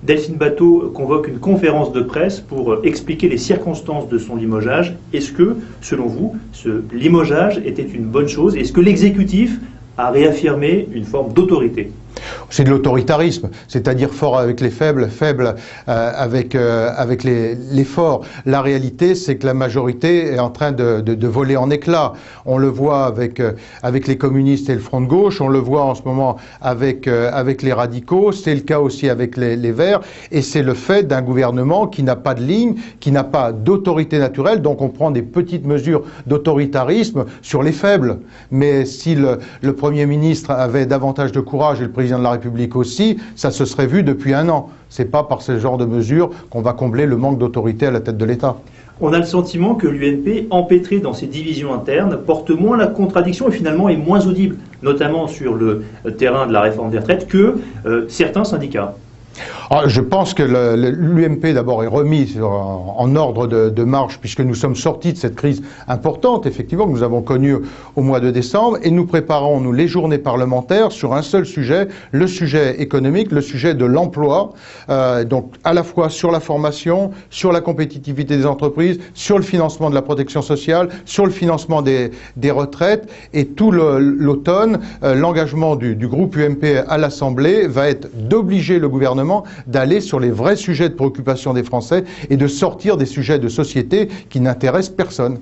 Delphine Batho convoque une conférence de presse pour expliquer les circonstances de son limogeage. Est-ce que, selon vous, ce limogeage était une bonne chose? Est-ce que l'exécutif a réaffirmé une forme d'autorité? C'est de l'autoritarisme, c'est-à-dire fort avec les faibles, faible avec les forts. La réalité, c'est que la majorité est en train de voler en éclats. On le voit avec les communistes et le Front de gauche, on le voit en ce moment avec les radicaux, c'est le cas aussi avec les Verts, et c'est le fait d'un gouvernement qui n'a pas de ligne, qui n'a pas d'autorité naturelle, donc on prend des petites mesures d'autoritarisme sur les faibles. Mais si le Premier ministre avait davantage de courage, et le Président de la République aussi, ça se serait vu depuis un an. C'est pas par ce genre de mesures qu'on va combler le manque d'autorité à la tête de l'État. On a le sentiment que l'UMP, empêtrée dans ses divisions internes, porte moins la contradiction et finalement est moins audible, notamment sur le terrain de la réforme des retraites, que certains syndicats. Je pense que l'UMP d'abord est remis en ordre de marche puisque nous sommes sortis de cette crise importante, effectivement, que nous avons connue au mois de décembre, et nous préparons, nous, les journées parlementaires sur un seul sujet, le sujet économique, le sujet de l'emploi, donc à la fois sur la formation, sur la compétitivité des entreprises, sur le financement de la protection sociale, sur le financement des retraites, et tout l'automne, l'engagement du groupe UMP à l'Assemblée va être d'obliger le gouvernement d'aller sur les vrais sujets de préoccupation des Français et de sortir des sujets de société qui n'intéressent personne.